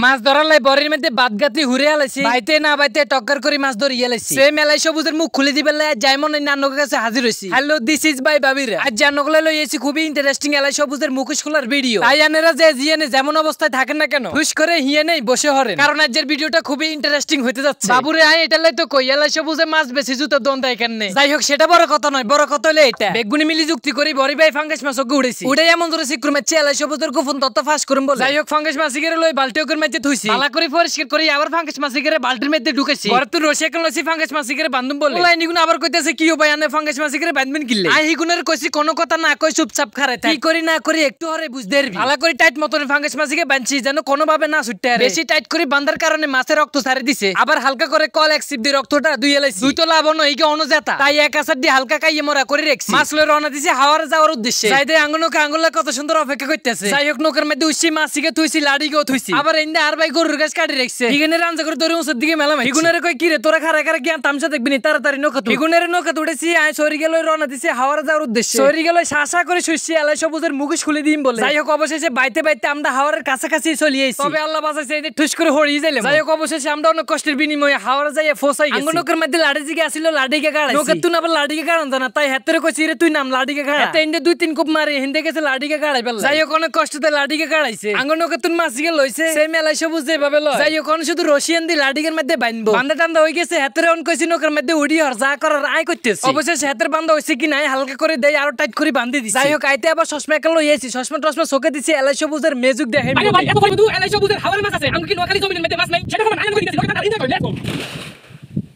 মাছ ধরার লাই বরের মধ্যে বাদ গাতলি হুরে আলাইছি বাইতে না বাইতে টক্কর করে মাছ ধরে আলাইছি সে মেলাই সবুজের মুখ খুলে দিবে লাই জাইমন নান্নকের কাছে হাজির হইছি। হ্যালো দিস ইজ বাই বাবিরা। আজ জান্নকলে লই এসেছি খুবই ইন্টারেস্টিং এলাই সবুজের মুখোশ খোলার ভিডিও। তাই আনেরা যে জিয়ানে যেমন অবস্থায় থাকেন না কেন হুশ করে হিয়ে নেই বসে হরেন, কারণ আজকের ভিডিওটা খুবই ইন্টারেস্টিং হতে যাচ্ছে। বাবুরে আয় এটা লাই তো কই এলাই সবুজে মাছ বেশি জুতো দন্তা এখানে। যাই হোক সেটা বড় কথা নয়, বড় কথা হলো এটা বেগুনি মিলি যুক্তি করি বড়ি ভাই ফাঙ্গাস মাছ ওকে উড়েছি উড়াই এমন ধরে সিক্রুমে এলাই সবুজের গোপন তত্ত্ব ফাঁস করুন বলে। যাই হোক ফাঙ্গাস মাছিকেরে লই বালতি ওকে মেঝে থুইছি ভালো করে পরিষ্কার করি আবার ফাঙ্গাস মাছিকেরে বালতির মধ্যে ঢুকেছি ঘরে তুই রসিয়া কেন লইছি ফাঙ্গাস মাছিকেরে বান্ধুম বলে ওলাই নিগুন আবার কইতেছে কি ও ভাই আনে ফাঙ্গাস মাছিকেরে বান্ধবেন কিলে আই হিগুনের কইছি কোনো কথা না কই চুপচাপ খারে থাক কি করি না করি একটু হরে বুঝতে পারবি। ভালো করে টাইট মতন ফাঙ্গাস মাছিকে বাঁধছি যেন কোনো ভাবে না ছুটতে পারে। বেশি টাইট করে বাঁধার কারণে মাছের রক্ত ছাড়ে দিছে আবার হালকা করে কল এক সিপ দিয়ে রক্তটা দুই এলাইছি দুই তো লাভ নয় এই অনুজাতা তাই এক আসার দিয়ে হালকা কাইয়ে মরা করে রাখছি। মাছ লয়ে রওনা দিছি হাওয়ার যাওয়ার উদ্দেশ্যে যাইতে আঙ্গুনকে আঙ্গুলা কত সুন্দর অপেক্ষা করতেছে। যাই হোক নৌকার মধ্যে উচ্ছি মাছিকে থুইছি লাড়িকেও থুইছি আবার এন্ডে আর ভাই গরুর গাছ কাটি রাখছে হিগুনের রান্না করে দৌড়ে ওসের দিকে মেলাম হিগুনের কই কি রে তোরা খারা খারা জ্ঞান তামসা দেখবি নি তাড়াতাড়ি নৌকা তুই হিগুনের নৌকা উঠেছি আয় সরি গেল রওনা দিছি হাওয়ার যাওয়ার উদ্দেশ্যে সরি গেল শাসা করে শুইছি এলাই সবুজের মুখোশ খুলে দিম বলে। যাই হোক অবশেষে বাইতে বাইতে আমরা হাওয়ারের কাছাকাছি চলে এসেছি তবে আল্লাহ বাঁচাইছে এই ঠুস করে হড়িয়ে যাইলাম। যাই হোক অবশেষে আমরা অনেক কষ্টের বিনিময়ে হাওয়ার যাইয়া ফসাই গেছি। নৌকার মধ্যে লাড়ি জিগে আসিল লাড়িকে গাড়াইছি নৌকা তুই আবার লাড়িকে গাড়ান না তাই হাতের কইছি রে তুই নাম লাড়িকে গাড়া এতে এন্ডে দুই তিন কুপ মারি হিন্দে গেছে লাড়িকে গাড়াই ফেললা। যাই হোক অনেক কষ্টতে লাড়িকে গাড়াইছে আঙ্গুর নৌকা তুই মাছিকে লইছে সেই মেলাই সবুজ যেভাবে লয়। যাই হোক শুধু রশিয়ান দি লাড়িকের মধ্যে বাঁধবো বান্ধা টান্দা হয়ে গেছে হাতের অন কইছি নৌকার মধ্যে উড়ি আর যা করার আয় করতেছে অবশেষে হাতের বান্ধা হইছে কি নাই হালকা করে দেই আরো টাইট করে বাঁধি দিছি। যাই হোক আইতে আবার চশমা একাল লইয়েছি চশমা টশমা চোখে দিছি এলাই সবুজের মেজুক দেখাই ভাই এত কই তুই এলাই সবুজের হাওয়ার মাছ আছে আমি কি নোয়াখালী জমিনের মধ্যে মাছ নাই সেটা কোন আইন করে দিছি লোকটা ইনজয় করে লেটস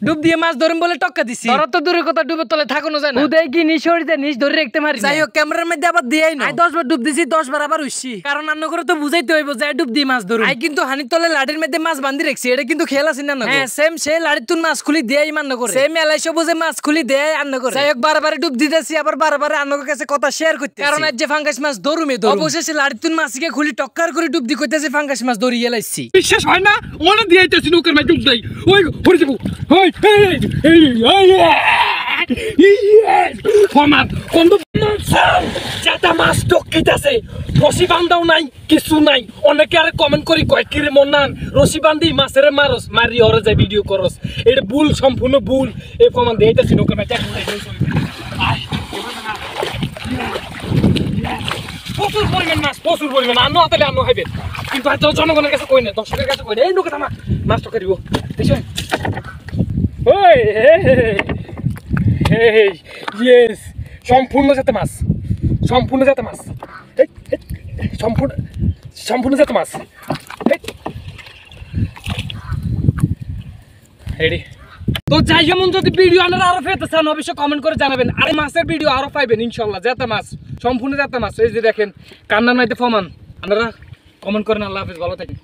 ডুব দিয়ে মাছ ধরুন বলে টক্কা দিছি ধর তো দূরের কথা ডুবের তলে থাকুনো যায় না উদয় কি নিশরিতে নিশ ধরে রাখতে মারি। যাই হোক ক্যামেরার মধ্যে আবার দিয়াই না 10 বার ডুব দিছি 10 বার আবার উঠছি কারণ অন্য করে তো বুঝাইতে হইব যে ডুব দিয়ে মাছ ধরুন আই কিন্তু হানির তলে লাড়ির মধ্যে মাছ বাঁধি রাখছি এটা কিন্তু খেয়াল আছে না। হ্যাঁ সেম সে লাড়ির তুন মাছ খুলি দেয়াই মান করে সেম এলাই সবুজে মাছ খুলি দেয়াই আন্ন করে। যাই হোক বারবার ডুব দিতেছি আবার বারবার আন্নকের কাছে কথা শেয়ার করতে কারণ আজ যে ফাঙ্গাস মাছ ধরুমে ধরুম অবশেষে লাড়ির তুন মাছকে খুলি টক্কার করে ডুব দি কইতেছে ফাঙ্গাস মাছ ধরিয়ে লাইছি বিশ্বাস হয় না ওনা দিয়াইতেছি নৌকার মধ্যে ডুব দেই ওই পড়ে যাব ওই মাছ টকিতেছে রশি বান্ধাও নাই কিছু নাই অনেকে আরে কমেন্ট করি কয় কি রে মন্নান রশি বান্ধি মাছের মারস মারি হরে যায় ভিডিও করস এটা ভুল সম্পূর্ণ ভুল এই প্রমাণ দিয়েছি নৌকার মধ্যে প্রচুর পরিমাণ মাছ প্রচুর পরিমাণ আন্ন হাতে আন্ন খাইবে কিন্তু হয়তো জনগণের কাছে কই না দর্শকের কাছে কই না এই নৌকা থামা মাছ টকা দিব দেখছো ইয়েস সম্পূর্ণ জাতে মাছ সম্পূর্ণ জাতে মাছ সম্পূর্ণ জাতে মাছ রেডি তো যাই যেমন যদি ভিডিও আপনারা আরো পেতে চান অবশ্যই কমেন্ট করে জানাবেন আর মাছের ভিডিও আরো পাইবেন ইনশাল্লাহ জাতে মাছ সম্পূর্ণ জাতে মাছ এই যে দেখেন কান্না নাইতে ফমান আপনারা কমেন্ট করেন। আল্লাহ হাফেজ ভালো থাকেন।